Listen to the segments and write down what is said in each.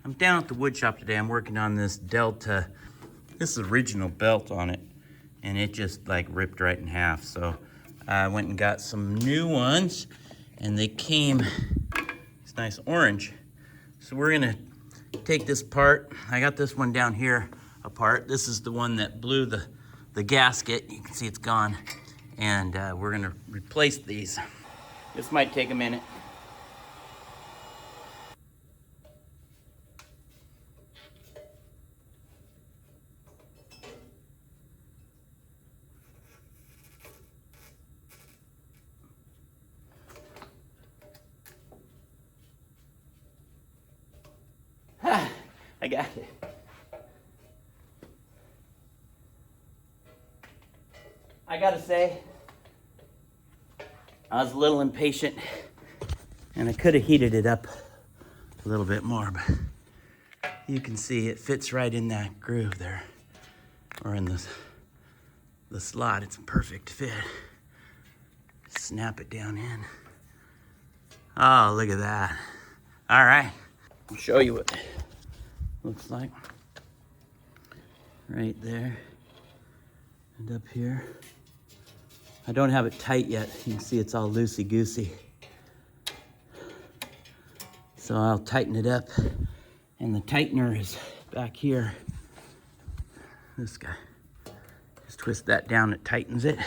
I'm down at the wood shop today. I'm working on this Delta. This is original belt on it, and it just like ripped right in half. So I went and got some new ones, and they came, it's nice orange. So we're gonna take this apart. I got this one down here apart. This is the one that blew the gasket. You can see it's gone. And we're gonna replace these. This might take a minute. I got it. I gotta say, I was a little impatient and I could have heated it up a little bit more, but you can see it fits right in that groove there, or in the slot. It's a perfect fit. Snap it down in. Oh, look at that. All right, I'll show you what it looks like. Right there and up here. I don't have it tight yet. You can see it's all loosey-goosey. So I'll tighten it up. And the tightener is back here. This guy. Just twist that down, it tightens it.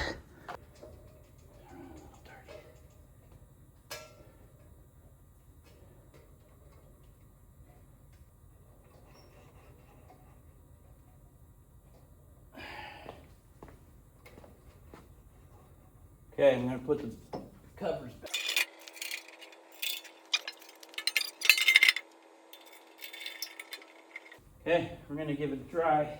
Okay, I'm gonna put the covers back. Okay, we're gonna give it a try.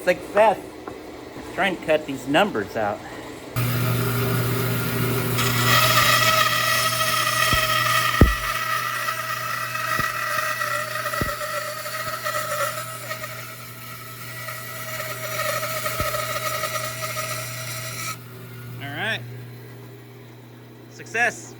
Success! Let's try and cut these numbers out. All right. Success.